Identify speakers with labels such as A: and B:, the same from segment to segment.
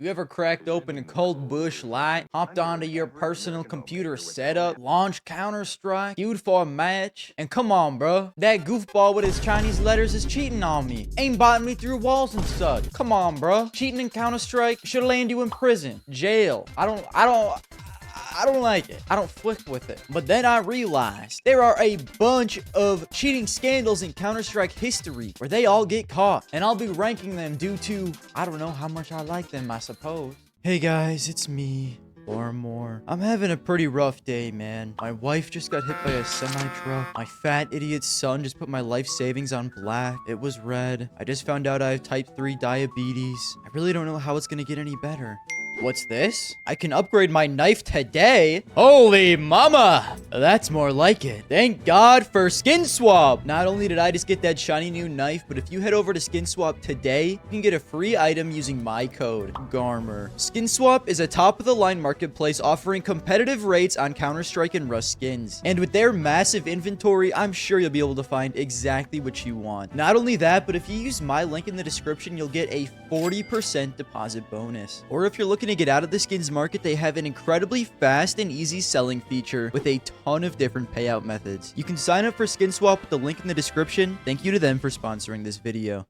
A: You ever cracked open a cold bush light, hopped onto your personal computer setup, launched Counter-Strike, queued for a match, and come on, bro, that goofball with his Chinese letters is cheating on me, aimbotting me through walls and such. Come on, bro, cheating in Counter-Strike should land you in prison, jail. I don't like it. I don't flick with it. But then I realized there are a bunch of cheating scandals in Counter-Strike history where they all get caught. And I'll be ranking them due to, I don't know how much I like them, I suppose. Hey guys, it's me, Garmour. I'm having a pretty rough day, man. My wife just got hit by a semi-truck. My fat idiot son just put my life savings on black. It was red. I just found out I have type 3 diabetes. I really don't know how it's gonna get any better. What's this? I can upgrade my knife today? Holy mama! That's more like it. Thank God for Skinswap! Not only did I just get that shiny new knife, but if you head over to Skinswap today, you can get a free item using my code, Garmour. Skinswap is a top-of-the-line marketplace offering competitive rates on Counter-Strike and Rust skins. And with their massive inventory, I'm sure you'll be able to find exactly what you want. Not only that, but if you use my link in the description, you'll get a 40% deposit bonus. Or if you're looking to get out of the skins market, they have an incredibly fast and easy selling feature with a ton of different payout methods. You can sign up for Skinswap with the link in the description. Thank you to them for sponsoring this video.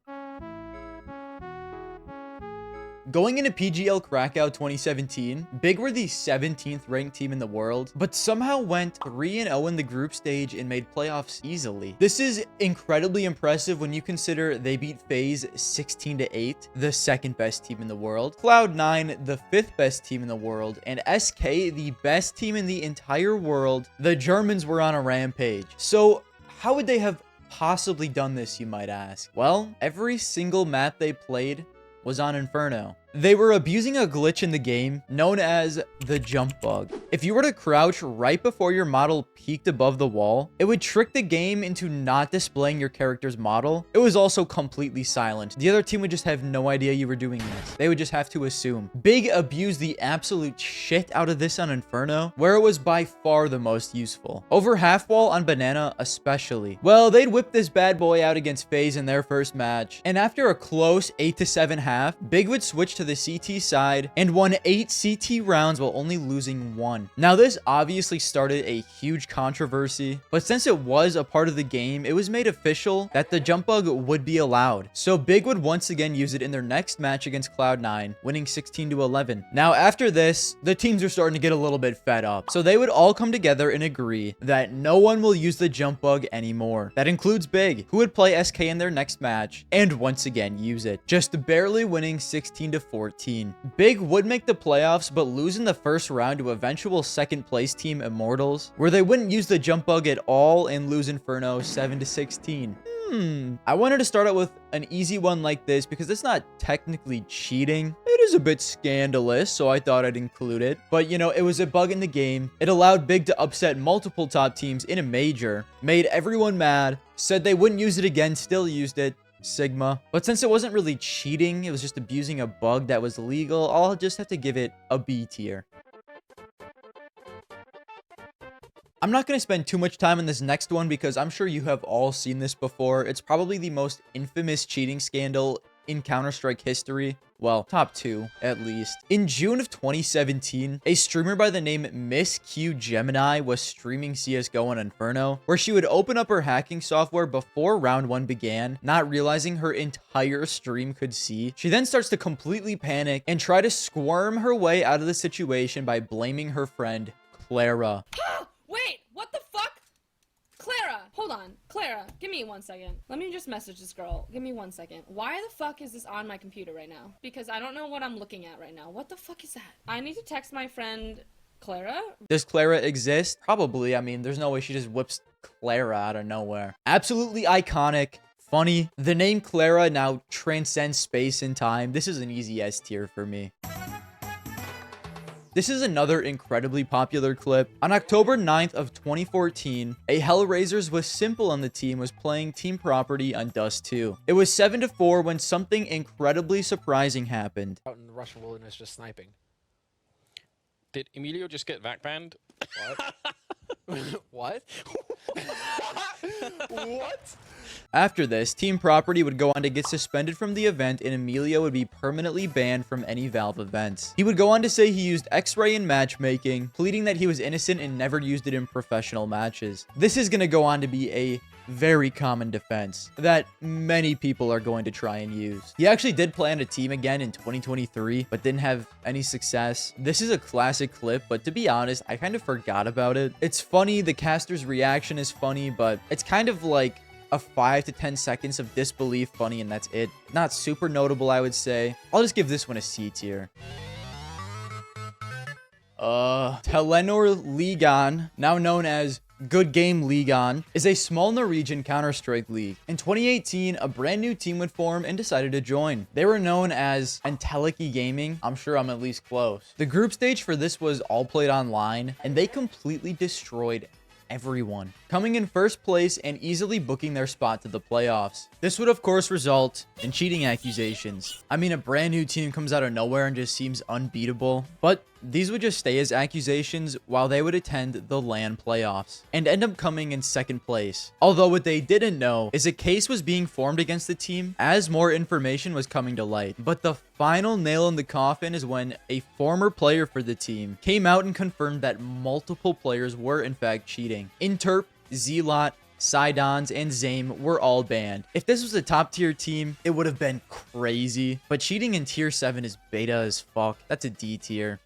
A: Going into PGL Krakow 2017, Big were the 17th ranked team in the world, but somehow went 3-0 in the group stage and made playoffs easily. This is incredibly impressive when you consider they beat FaZe 16-8, the second best team in the world, Cloud9, the 5th best team in the world, and SK, the best team in the entire world. The Germans were on a rampage. So how would they have possibly done this, you might ask? Well, every single map they played was on Inferno. They were abusing a glitch in the game known as the jump bug. If you were to crouch right before your model peeked above the wall, it would trick the game into not displaying your character's model. It was also completely silent. The other team would just have no idea you were doing this. They would just have to assume. Big abused the absolute shit out of this on Inferno, where it was by far the most useful. Over half wall on Banana especially. Well, they'd whip this bad boy out against FaZe in their first match, and after a close 8-7 half, Big would switch to the CT side and won 8 CT rounds while only losing 1. Now, this obviously started a huge controversy, but since it was a part of the game, it was made official that the jump bug would be allowed. So Big would once again use it in their next match against Cloud9, winning 16-11. Now, after this, the teams are starting to get a little bit fed up. So they would all come together and agree that no one will use the jump bug anymore. That includes Big, who would play SK in their next match and once again use it, just barely winning 16-14. Big would make the playoffs, but lose in the first round to eventual second place team Immortals, where they wouldn't use the jump bug at all and lose Inferno 7-16. I wanted to start out with an easy one like this because it's not technically cheating. It is a bit scandalous, so I thought I'd include it. But, you know, it was a bug in the game. It allowed Big to upset multiple top teams in a major, made everyone mad, said they wouldn't use it again, still used it. Sigma. But since it wasn't really cheating, it was just abusing a bug that was legal, I'll just have to give it a B tier. I'm not going to spend too much time on this next one because I'm sure you have all seen this before. It's probably the most infamous cheating scandal in Counter-Strike history. Well, top 2, at least. In June of 2017, a streamer by the name Miss Q Gemini was streaming CSGO on Inferno, where she would open up her hacking software before round 1 began, not realizing her entire stream could see. She then starts to completely panic and try to squirm her way out of the situation by blaming her friend, Clara.
B: Wait, what the fuck? Clara, hold on. Clara, give me 1 second. Let me just message this girl. Give me 1 second. Why the fuck is this on my computer right now? Because I don't know what I'm looking at right now. What the fuck is that? I need to text my friend Clara.
A: Does Clara exist? Probably. I mean, there's no way she just whips Clara out of nowhere. Absolutely iconic. Funny. The name Clara now transcends space and time. This is an easy S tier for me. This is another incredibly popular clip. On October 9th of 2014, a Hellraisers with Simple on the team was playing Team Property on Dust 2. It was 7-4 when something incredibly surprising happened.
C: Out in the Russian wilderness just sniping.
D: Did Emilio just get vac banned?
C: What? What? What?
A: After this, Team Property would go on to get suspended from the event, and Emilio would be permanently banned from any Valve events. He would go on to say he used X-ray in matchmaking, pleading that he was innocent and never used it in professional matches. This is going to go on to be a very common defense that many people are going to try and use. He actually did play on a team again in 2023, but didn't have any success. This is a classic clip, but to be honest, I kind of forgot about it. It's funny, the caster's reaction is funny, but it's kind of like a 5 to 10 seconds of disbelief funny, and that's it. Not super notable, I would say. I'll just give this one a C tier. Telenor Ligan, now known as Good Game Ligan, is a small Norwegian Counter-Strike league. In 2018, a brand new team would form and decided to join. They were known as Entelechy Gaming. I'm sure I'm at least close. The group stage for this was all played online, and they completely destroyed everyone, coming in first place and easily booking their spot to the playoffs. This would of course result in cheating accusations. I mean, a brand new team comes out of nowhere and just seems unbeatable, but these would just stay as accusations while they would attend the LAN playoffs and end up coming in second place. Although what they didn't know is a case was being formed against the team as more information was coming to light. But the final nail in the coffin is when a former player for the team came out and confirmed that multiple players were in fact cheating. Interp, Zealot, Sidons, and Zame were all banned. If this was a top tier team, it would have been crazy. But cheating in tier 7 is beta as fuck. That's a D tier.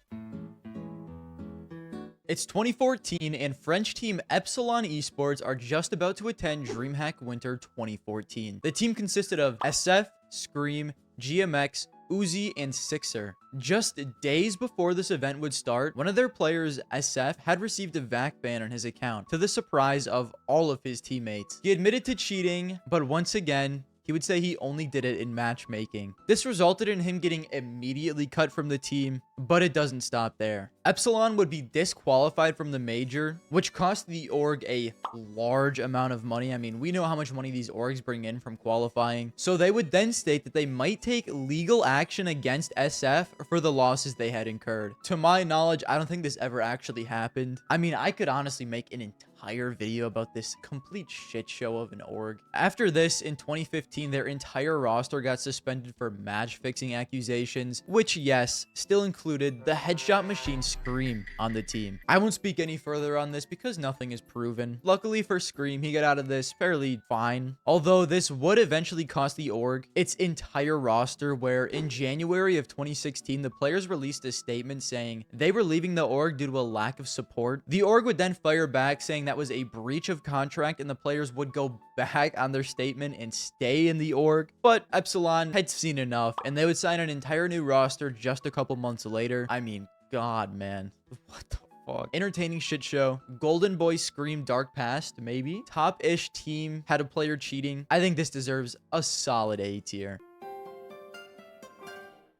A: It's 2014 and French team Epsilon esports are just about to attend DreamHack Winter 2014. The team consisted of SF, Scream, GMX, Uzi, and Sixer. Just days before this event would start, one of their players, SF, had received a VAC ban on his account, to the surprise of all of his teammates. He admitted to cheating, but once again, he would say he only did it in matchmaking. This resulted in him getting immediately cut from the team, but it doesn't stop there. Epsilon would be disqualified from the major, which cost the org a large amount of money. I mean, we know how much money these orgs bring in from qualifying. So they would then state that they might take legal action against SF for the losses they had incurred. To my knowledge, I don't think this ever actually happened. I mean, I could honestly make an entire video about this complete shit show of an org. After this, in 2015, their entire roster got suspended for match fixing accusations, which yes, still included the headshot machine Scream on the team. I won't speak any further on this because nothing is proven. Luckily for Scream, he got out of this fairly fine. Although this would eventually cost the org its entire roster, where in January of 2016, the players released a statement saying they were leaving the org due to a lack of support. The org would then fire back saying that was a breach of contract and the players would go back on their statement and stay in the org. But Epsilon had seen enough and they would sign an entire new roster just a couple months later. I mean, God, man. What the fuck? Entertaining shit show. Golden Boy Scream Dark Past, maybe. Top-ish team had a player cheating. I think this deserves a solid A tier.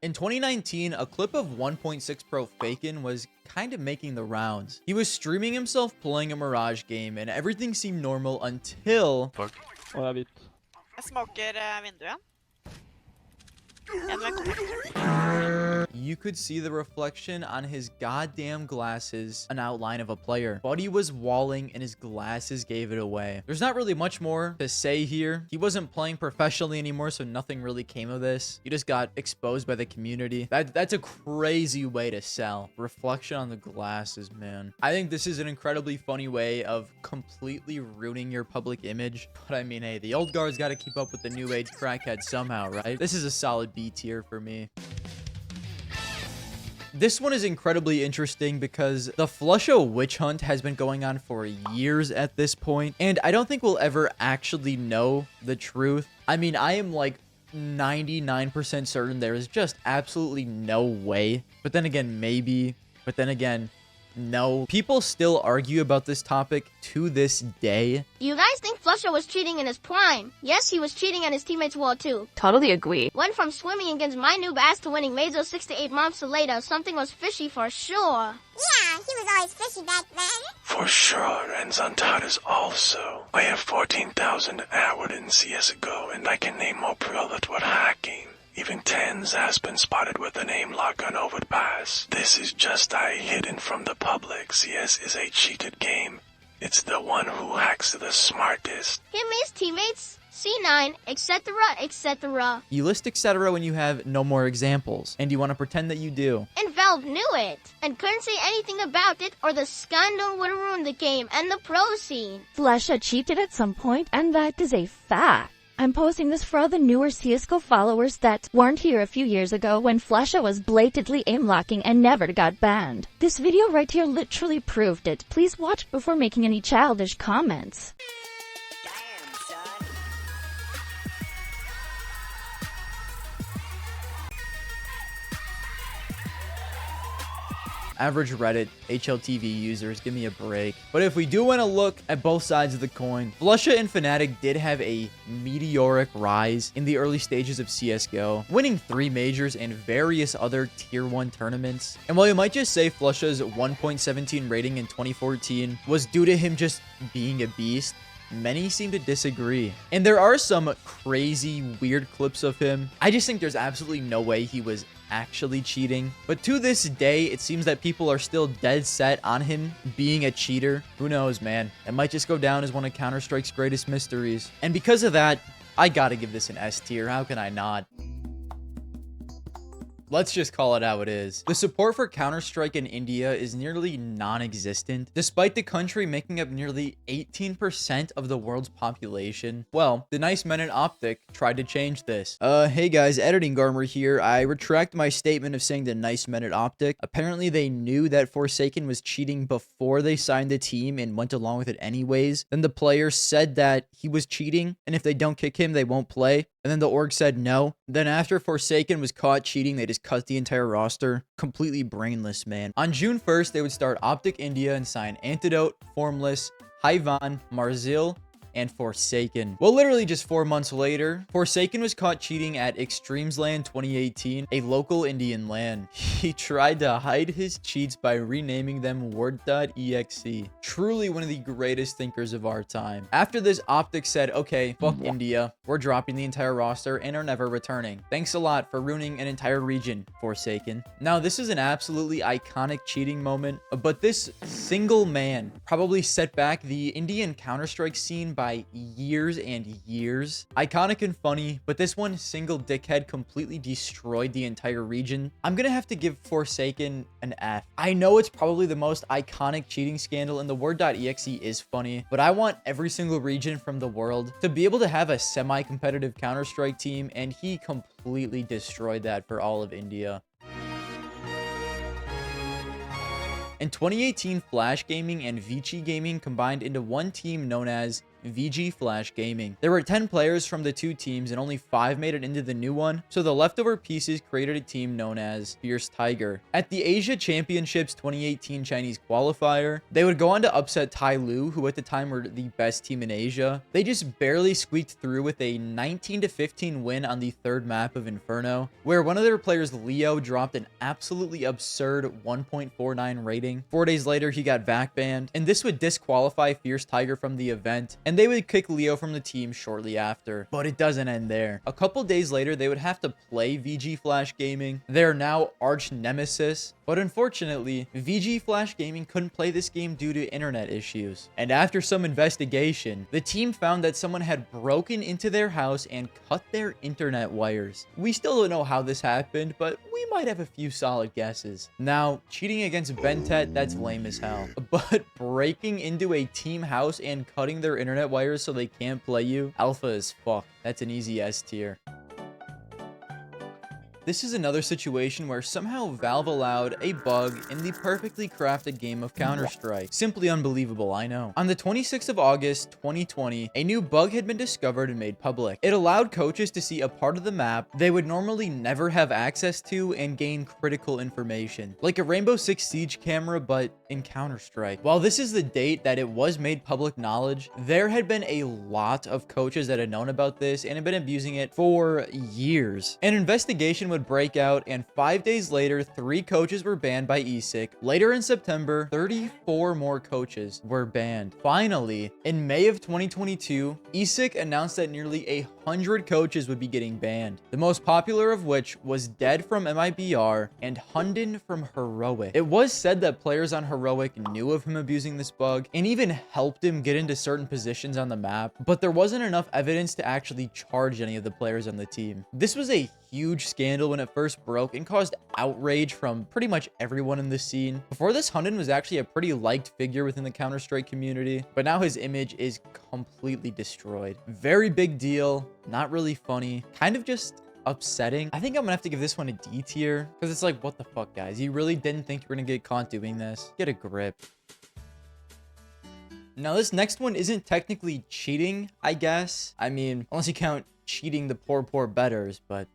A: In 2019, a clip of 1.6 Pro Faken was kind of making the rounds. He was streaming himself playing a Mirage game and everything seemed normal until...
D: Jeg smoker vinduet.
A: You could see the reflection on his goddamn glasses, an outline of a player. Buddy was walling and his glasses gave it away. There's not really much more to say here. He wasn't playing professionally anymore, so nothing really came of this. He just got exposed by the community. That's a crazy way to sell. Reflection on the glasses, man. I think this is an incredibly funny way of completely ruining your public image. But I mean, hey, the old guard's got to keep up with the new age crackhead somehow, right? This is a solid B tier for me. This one is incredibly interesting because the Flusha witch hunt has been going on for years at this point, and I don't think we'll ever actually know the truth. I mean, I am like 99% certain there is just absolutely no way. But then again, maybe. But then again, no. People still argue about this topic to this day.
E: Do you guys think Flusha was cheating in his prime? Yes, he was cheating and his teammates were too.
F: Totally agree.
E: Went from swimming against my noob ass to winning majors 6 to 8 months later. Something was fishy for sure.
G: Yeah, he was always fishy back then.
H: For sure, and Zantadas also. I have 14,000 hours in CSGO, and I can name more pro that were hacking. Even Tens has been spotted with a name like an overpass. This is just hidden from the public. CS is a cheated game. It's the one who hacks the smartest.
E: Him, his teammates, C9, etc., etc.
A: You list etc. when you have no more examples, and you want to pretend that you do.
E: And Valve knew it, and couldn't say anything about it, or the scandal would ruin the game and the pro scene.
C: Flusha cheated at some point, and that is a fact. I'm posting this for all the newer CSGO followers that weren't here a few years ago when Flusha was blatantly aim-locking and never got banned. This video right here literally proved it. Please watch before making any childish comments.
A: Average Reddit, HLTV users, give me a break. But if we do want to look at both sides of the coin, Flusha and Fnatic did have a meteoric rise in the early stages of CSGO, winning 3 majors and various other tier 1 tournaments. And while you might just say Flusha's 1.17 rating in 2014 was due to him just being a beast, many seem to disagree. And there are some crazy, weird clips of him. I just think there's absolutely no way he was actually cheating. But to this day, it seems that people are still dead set on him being a cheater. Who knows, man? It might just go down as one of Counter-Strike's greatest mysteries. And because of that, I gotta give this an S tier. How can I not? Let's just call it how it is. The support for Counter-Strike in India is nearly non-existent, despite the country making up nearly 18% of the world's population. Well, the nice men in Optic tried to change this. Hey guys, editing Garmour here. I retract my statement of saying the nice men at Optic. Apparently they knew that Forsaken was cheating before they signed the team and went along with it anyways. Then the player said that he was cheating, and if they don't kick him, they won't play. And then the org said no. Then after Forsaken was caught cheating, they just cut the entire roster. Completely brainless, man. On June 1st, they would start Optic India and sign Antidote, Formless, Hyvan, Marzil, and Forsaken. Well, literally just 4 months later, Forsaken was caught cheating at Extremesland 2018, a local Indian LAN. He tried to hide his cheats by renaming them Word.exe. Truly one of the greatest thinkers of our time. After this, Optic said, okay, fuck India. We're dropping the entire roster and are never returning. Thanks a lot for ruining an entire region, Forsaken. Now, this is an absolutely iconic cheating moment, but this single man probably set back the Indian Counter-Strike scene by years and years. Iconic and funny, but this one single dickhead completely destroyed the entire region. I'm gonna have to give Forsaken an F. I know it's probably the most iconic cheating scandal, and the Word.exe is funny, but I want every single region from the world to be able to have a semi-competitive Counter-Strike team, and he completely destroyed that for all of India. In 2018, Flash Gaming and Vici Gaming combined into one team known as VG Flash Gaming. There were 10 players from the two teams and only 5 made it into the new one, so the leftover pieces created a team known as Fierce Tiger. At the Asia Championships 2018 Chinese qualifier, they would go on to upset Tai Lu, who at the time were the best team in Asia. They just barely squeaked through with a 19-15 win on the third map of Inferno, where one of their players, Leo, dropped an absolutely absurd 1.49 rating. 4 days later, he got VAC banned, and this would disqualify Fierce Tiger from the event, and they would kick Leo from the team shortly after. But it doesn't end there. A couple days later, they would have to play VG Flash Gaming, their now arch nemesis. But unfortunately, VG Flash Gaming couldn't play this game due to internet issues. And after some investigation, the team found that someone had broken into their house and cut their internet wires. We still don't know how this happened, but we might have a few solid guesses. Now, cheating against Bentet, that's lame as hell. But breaking into a team house and cutting their internet wires so they can't play you, alpha as fuck. That's an easy S tier. This is another situation where somehow Valve allowed a bug in the perfectly crafted game of Counter-Strike. Simply unbelievable, I know. On the 26th of August, 2020, a new bug had been discovered and made public. It allowed coaches to see a part of the map they would normally never have access to and gain critical information, like a Rainbow Six Siege camera, but in Counter-Strike. While this is the date that it was made public knowledge, there had been a lot of coaches that had known about this and had been abusing it for years. An investigation was would break out, and 5 days later, 3 coaches were banned by ESIC. Later in September, 34 more coaches were banned. Finally, in May of 2022, ESIC announced that nearly 100 coaches would be getting banned, the most popular of which was Dead from MIBR and Hunden from Heroic. It was said that players on Heroic knew of him abusing this bug and even helped him get into certain positions on the map, but there wasn't enough evidence to actually charge any of the players on the team. This was a huge scandal when it first broke and caused outrage from pretty much everyone in the scene. Before this, Hunden was actually a pretty liked figure within the Counter-Strike community, but now his image is completely destroyed. Very big deal, not really funny, kind of just upsetting. I think I'm gonna have to give this one a D tier because it's like, what the fuck, guys? You really didn't think you were gonna get caught doing this? Get a grip. Now, this next one isn't technically cheating, I guess. I mean, unless you count cheating the poor betters, but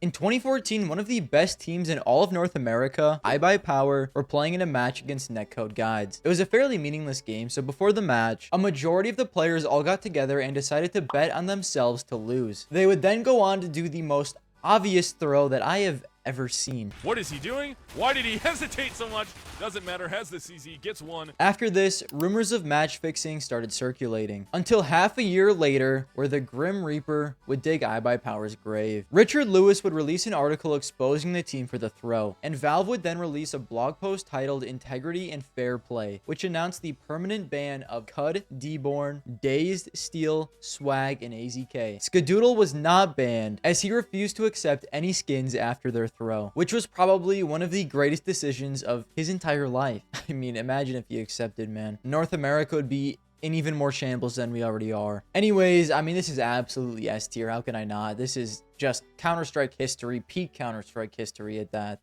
A: in 2014, one of the best teams in all of North America, iBuyPower, were playing in a match against Netcode Guides. It was a fairly meaningless game, so before the match, a majority of the players all got together and decided to bet on themselves to lose. They would then go on to do the most obvious throw that I have ever seen.
F: What is he doing? Why did he hesitate so much? Doesn't matter, has the CZ, gets one.
A: After this, rumors of match fixing started circulating, until half a year later, where the Grim Reaper would dig iBuyPower's grave. Richard Lewis would release an article exposing the team for the throw, and Valve would then release a blog post titled Integrity and Fair Play, which announced the permanent ban of Cud, Deborn, Dazed, Steel, Swag, and AZK. Skadoodle was not banned, as he refused to accept any skins after their throw, which was probably one of the greatest decisions of his entire life. I mean, imagine if he accepted, man. North America would be in even more shambles than we already are. Anyways, I mean, this is absolutely S tier. How can I not? This is just Counter-Strike history, peak Counter-Strike history at that.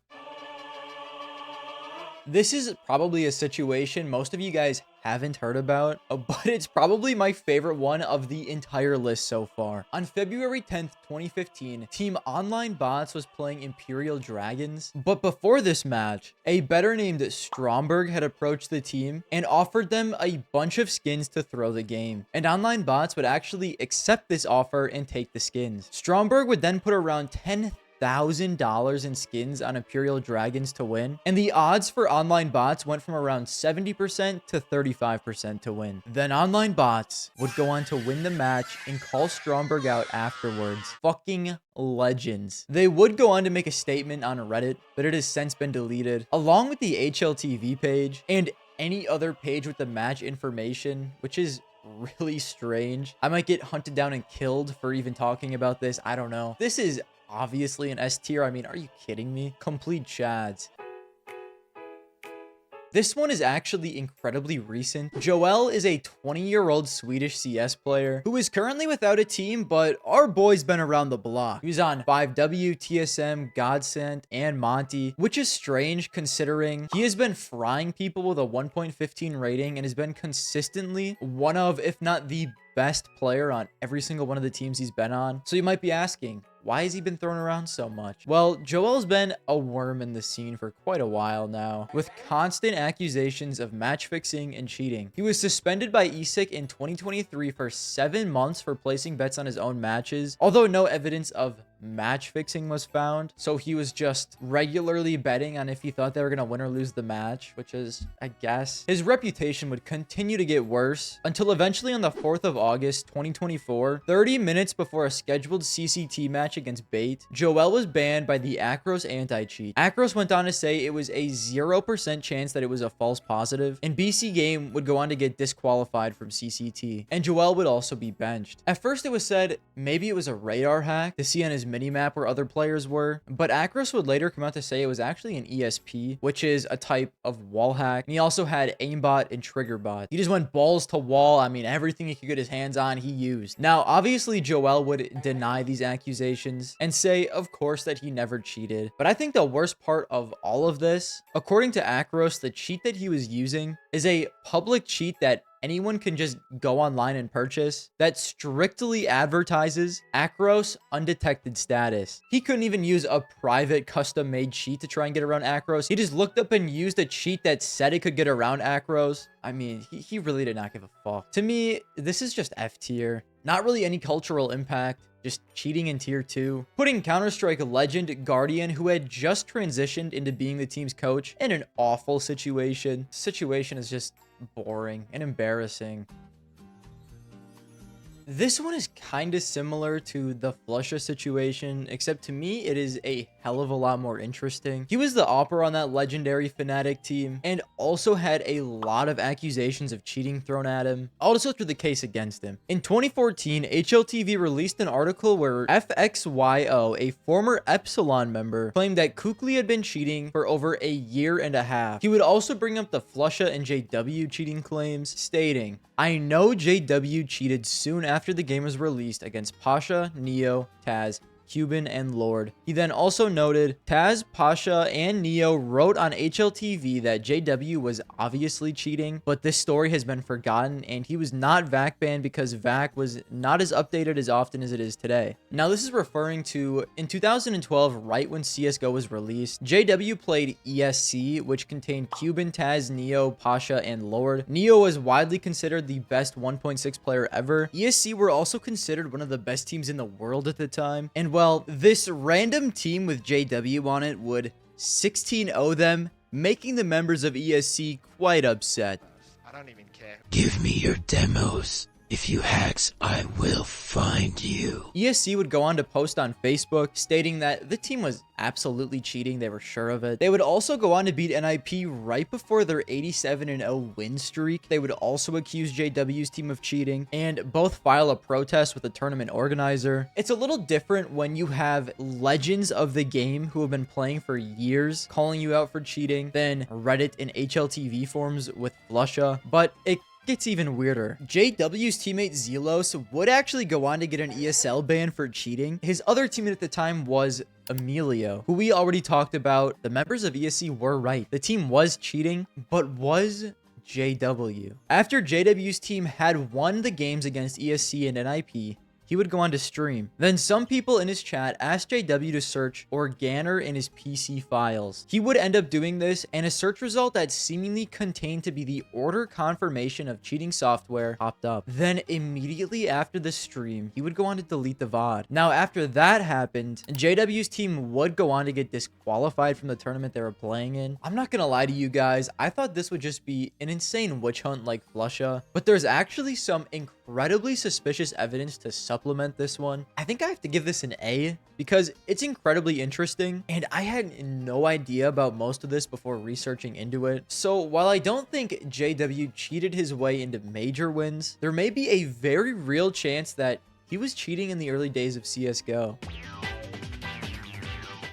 A: This is probably a situation most of you guys haven't heard about, but it's probably my favorite one of the entire list so far. On February 10th, 2015, Team OnlineBots was playing Imperial Dragons, but before this match, a bettor named Stromberg had approached the team and offered them a bunch of skins to throw the game, and OnlineBots would actually accept this offer and take the skins. Stromberg would then put around $10,000 in skins on Imperial Dragons to win, and the odds for OnlineBots went from around 70% to 35% to win. Then OnlineBots would go on to win the match and call Stromberg out afterwards. Fucking legends. They would go on to make a statement on Reddit, but it has since been deleted, along with the HLTV page and any other page with the match information, which is really strange. I might get hunted down and killed for even talking about this. I don't know. This is obviously an S tier. I mean, are you kidding me? Complete chads. This one is actually incredibly recent. Joel is a 20-year-old Swedish CS player who is currently without a team, but our boy's been around the block. He was on 5W, TSM, Godsent, and Monty, which is strange considering he has been frying people with a 1.15 rating and has been consistently one of, if not the best player on every single one of the teams he's been on. So you might be asking, why has he been thrown around so much? Well, Joel's been a worm in the scene for quite a while now, with constant accusations of match fixing and cheating. He was suspended by ESIC in 2023 for 7 months for placing bets on his own matches, although no evidence of match fixing was found. So he was just regularly betting on if he thought they were going to win or lose the match, which is, I guess. His reputation would continue to get worse until eventually on the 4th of August, 2024, 30 minutes before a scheduled CCT match against Bait, Joel was banned by the Acros anti-cheat. Acros went on to say it was a 0% chance that it was a false positive, and BC Game would go on to get disqualified from CCT, and Joel would also be benched. At first it was said maybe it was a radar hack to see on his minimap where other players were, but Acros would later come out to say it was actually an ESP, which is a type of wall hack, and he also had aimbot and triggerbot. He just went balls to wall. I mean, everything he could get his hands on, he used. Now, obviously, Joel would deny these accusations and say, of course, that he never cheated, but I think the worst part of all of this, according to Acros, the cheat that he was using is a public cheat that anyone can just go online and purchase that strictly advertises Akros undetected status. He couldn't even use a private custom-made cheat to try and get around Akros. He just looked up and used a cheat that said it could get around Akros. I mean, he really did not give a fuck. To me, this is just F tier. Not really any cultural impact. Just cheating in tier 2. Putting Counter-Strike legend Guardian, who had just transitioned into being the team's coach, in an awful situation. Situation is just boring and embarrassing. This one is kind of similar to the Flusha situation, except to me, it is a hell of a lot more interesting. He was the Opera on that legendary Fnatic team, and also had a lot of accusations of cheating thrown at him. I'll just go through the case against him. In 2014, HLTV released an article where FXYO, a former Epsilon member, claimed that KQLY had been cheating for over a year and a half. He would also bring up the Flusha and JW cheating claims, stating, "I know JW cheated soon after the game was released against Pasha, Neo, Taz, Cuban, and Lord." He then also noted, "Taz, Pasha, and Neo wrote on HLTV that JW was obviously cheating, but this story has been forgotten, and he was not VAC banned because VAC was not as updated as often as it is today." Now, this is referring to in 2012, right when CSGO was released, JW played ESC, which contained Cuban, Taz, Neo, Pasha, and Lord. Neo was widely considered the best 1.6 player ever. ESC were also considered one of the best teams in the world at the time, and well, this random team with JW on it would 16-0 them, making the members of ESC quite upset.
H: I don't even care.
I: Give me your demos. If you hacks, I will find you.
A: ESC would go on to post on Facebook stating that the team was absolutely cheating. They were sure of it. They would also go on to beat NIP right before their 87-0 win streak. They would also accuse JW's team of cheating and both file a protest with the tournament organizer. It's a little different when you have legends of the game who have been playing for years calling you out for cheating than Reddit and HLTV forums with Flusha, but it gets even weirder. JW's teammate Zelos would actually go on to get an ESL ban for cheating. His other teammate at the time was Emilio, who we already talked about. The members of ESC were right. The team was cheating, but was JW. After JW's team had won the games against ESC and NIP, he would go on to stream. Then some people in his chat asked JW to search Organer in his PC files. He would end up doing this, and a search result that seemingly contained to be the order confirmation of cheating software popped up. Then immediately after the stream, he would go on to delete the VOD. Now, after that happened, JW's team would go on to get disqualified from the tournament they were playing in. I'm not gonna lie to you guys, I thought this would just be an insane witch hunt like Flusha, but there's actually some incredibly suspicious evidence to supplement this one. I think I have to give this an A because it's incredibly interesting, and I had no idea about most of this before researching into it. So while I don't think JW cheated his way into major wins, there may be a very real chance that he was cheating in the early days of CSGO.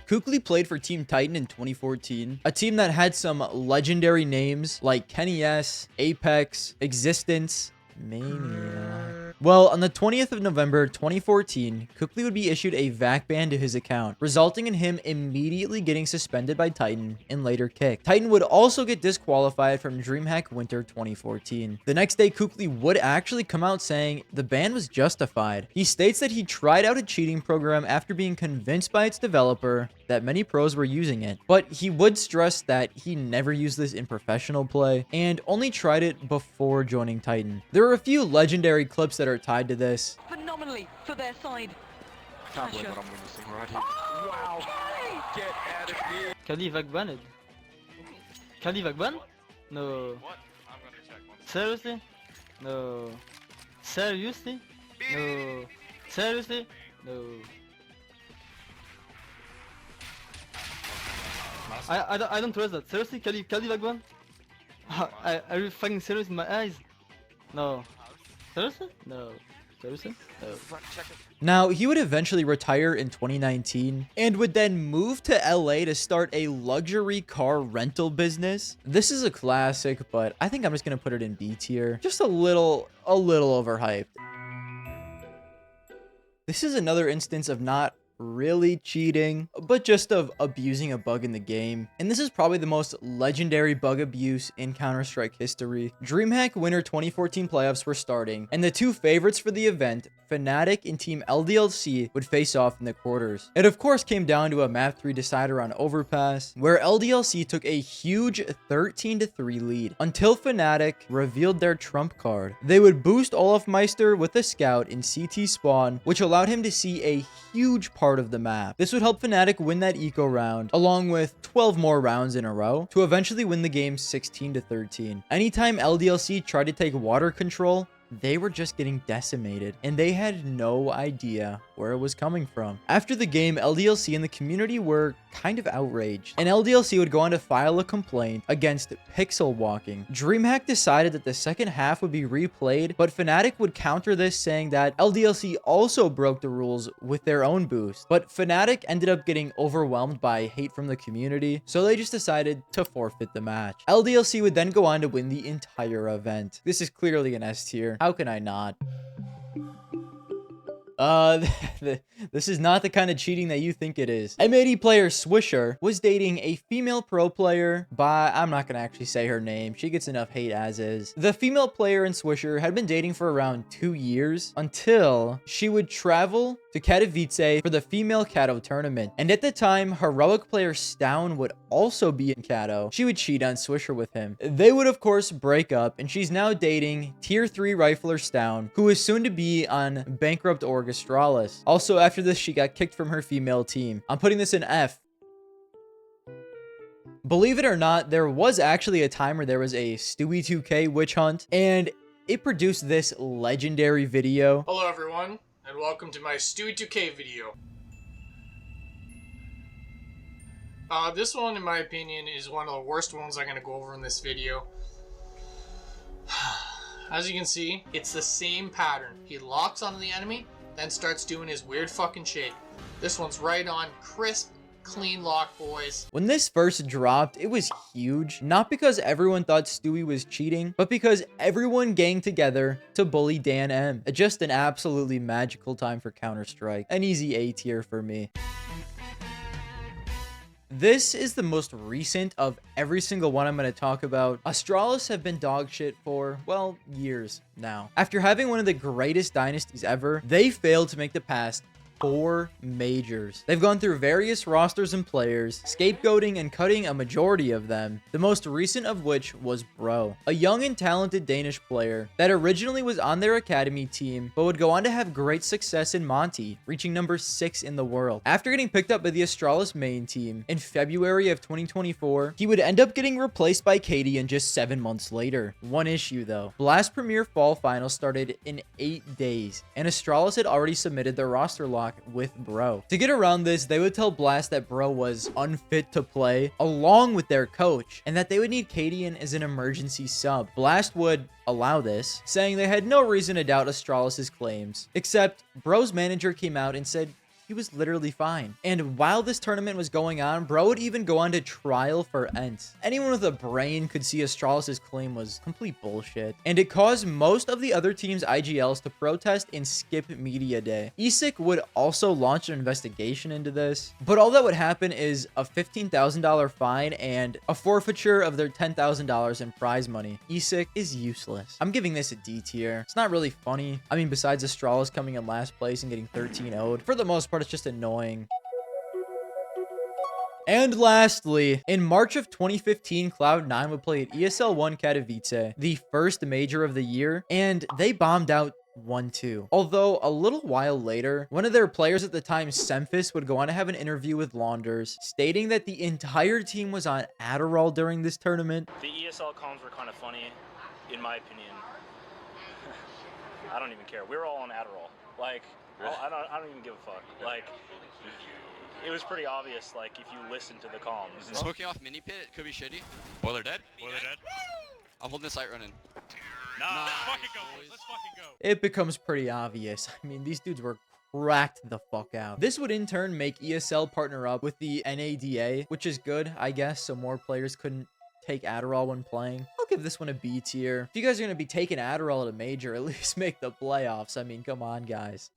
A: KQLY played for Team Titan in 2014, a team that had some legendary names like Kenny S, Apex, Existence, Mania. Well, on the 20th of November 2014, KQLY would be issued a VAC ban to his account, resulting in him immediately getting suspended by Titan and later kicked. Titan would also get disqualified from DreamHack Winter 2014. The next day, KQLY would actually come out saying the ban was justified. He states that he tried out a cheating program after being convinced by its developer that many pros were using it, but he would stress that he never used this in professional play and only tried it before joining Titan. There are a few legendary clips that are tied to this.
J: Phenomenally for their side.
F: Can't believe what I'm witnessing right here. Wow. Get out of here.
K: KQLY VAC banned. KQLY VAC banned? No.
F: What? I'm gonna check one.
K: Seriously? No. Seriously? No. Seriously? No. I don't trust that. Seriously, KQLY VAC banned? Are you fucking serious in my eyes? No. Seriously? No. Seriously? No.
A: Now, he would eventually retire in 2019 and would then move to LA to start a luxury car rental business. This is a classic, but I think I'm just going to put it in B tier. Just a little overhyped. This is another instance of not really cheating, but just of abusing a bug in the game. And this is probably the most legendary bug abuse in Counter-Strike history. DreamHack Winter 2014 playoffs were starting, and the two favorites for the event, Fnatic and Team LDLC, would face off in the quarters. It of course came down to a map 3 decider on Overpass, where LDLC took a huge 13-3 lead, until Fnatic revealed their trump card. They would boost Olof with a scout in CT spawn, which allowed him to see a huge part of the map. This would help Fnatic win that eco round, along with 12 more rounds in a row, to eventually win the game 16-13. Anytime LDLC tried to take water control, they were just getting decimated, and they had no idea where it was coming from. After the game, LDLC and the community were kind of outraged, and LDLC would go on to file a complaint against pixel walking. DreamHack decided that the second half would be replayed, but Fnatic would counter this, saying that LDLC also broke the rules with their own boost. But Fnatic ended up getting overwhelmed by hate from the community, so they just decided to forfeit the match. LDLC would then go on to win the entire event. This is clearly an S tier. How can I not? This is not the kind of cheating that you think it is. M80 player Swisher was dating a female pro player by, I'm not gonna actually say her name, she gets enough hate as is. The female player and Swisher had been dating for around 2 years until she would travel to Katowice for the female Kato tournament. And at the time, heroic player Stavn would also be in Kato. She would cheat on Swisher with him. They would of course break up, and she's now dating tier 3 rifler Stavn, who is soon to be on bankrupt org Astralis. Also, after this, she got kicked from her female team. I'm putting this in F. Believe it or not, there was actually a time where there was a Stewie 2K witch hunt, and it produced this legendary video.
L: Hello everyone, and welcome to my Stewie 2K video. This one, in my opinion, is one of the worst ones I'm going to go over in this video. As you can see, it's the same pattern. He locks onto the enemy, then starts doing his weird fucking shake. This one's right on, crisp, clean lock, boys.
A: When this first dropped, it was huge. Not because everyone thought Stewie was cheating, but because everyone ganged together to bully Dan M. Just an absolutely magical time for Counter-Strike. An easy A tier for me. This is the most recent of every single one I'm going to talk about. Astralis have been dog shit for, well, years now. After having one of the greatest dynasties ever, they failed to make the past 4 majors. They've gone through various rosters and players, scapegoating and cutting a majority of them, the most recent of which was Bro, a young and talented Danish player that originally was on their academy team, but would go on to have great success in Monty, reaching number 6 in the world. After getting picked up by the Astralis main team in February of 2024, he would end up getting replaced by Katie in just 7 months later. One issue though, Blast Premier Fall Finals started in 8 days, and Astralis had already submitted their roster lock with Bro. To get around this, they would tell Blast that Bro was unfit to play, along with their coach, and that they would need Cadian as an emergency sub. Blast would allow this, saying they had no reason to doubt Astralis' claims, except Bro's manager came out and said he was literally fine. And while this tournament was going on, Bro would even go on to trial for Ent. Anyone with a brain could see Astralis' claim was complete bullshit, and it caused most of the other team's IGLs to protest and skip media day. ESIC would also launch an investigation into this, but all that would happen is a $15,000 fine and a forfeiture of their $10,000 in prize money. ESIC is useless. I'm giving this a D tier. It's not really funny. I mean, besides Astralis coming in last place and getting 13-0'd, for the most part, it's just annoying. And lastly, in March of 2015, Cloud9 would play at ESL 1 Katowice, the first major of the year, and they bombed out 1-2. Although a little while later, one of their players at the time, Semphis, would go on to have an interview with Launders, stating that the entire team was on Adderall during this tournament.
M: The ESL comms were kind of funny, in my opinion. I don't even care. We were all on Adderall. Like, I don't even give a fuck. Like, it was pretty obvious, like, if you listen to the comms.
N: Smoking off mini pit, it could be shitty. Boiler dead? Boiler dead? I'm holding the site running.
F: Nah, let's fucking go. Let's fucking go.
A: It becomes pretty obvious. I mean, these dudes were cracked the fuck out. This would in turn make ESL partner up with the NADA, which is good, I guess, so more players couldn't take Adderall when playing. I'll give this one a B tier. If you guys are going to be taking Adderall at a major, at least make the playoffs. I mean, come on, guys.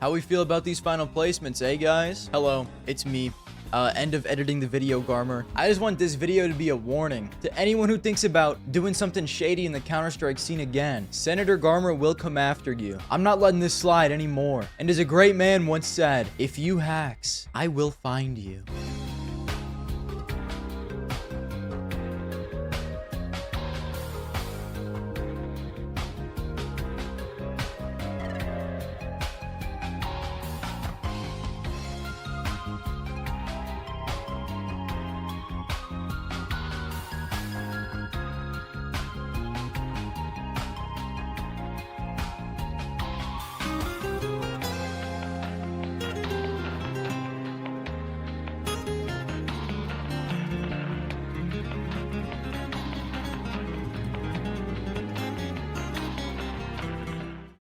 A: How we feel about these final placements, eh, guys? Hello, it's me. End of editing the video, Garmour. I just want this video to be a warning to anyone who thinks about doing something shady in the Counter-Strike scene again. Senator Garmour will come after you. I'm not letting this slide anymore. And as a great man once said, if you hacks, I will find you.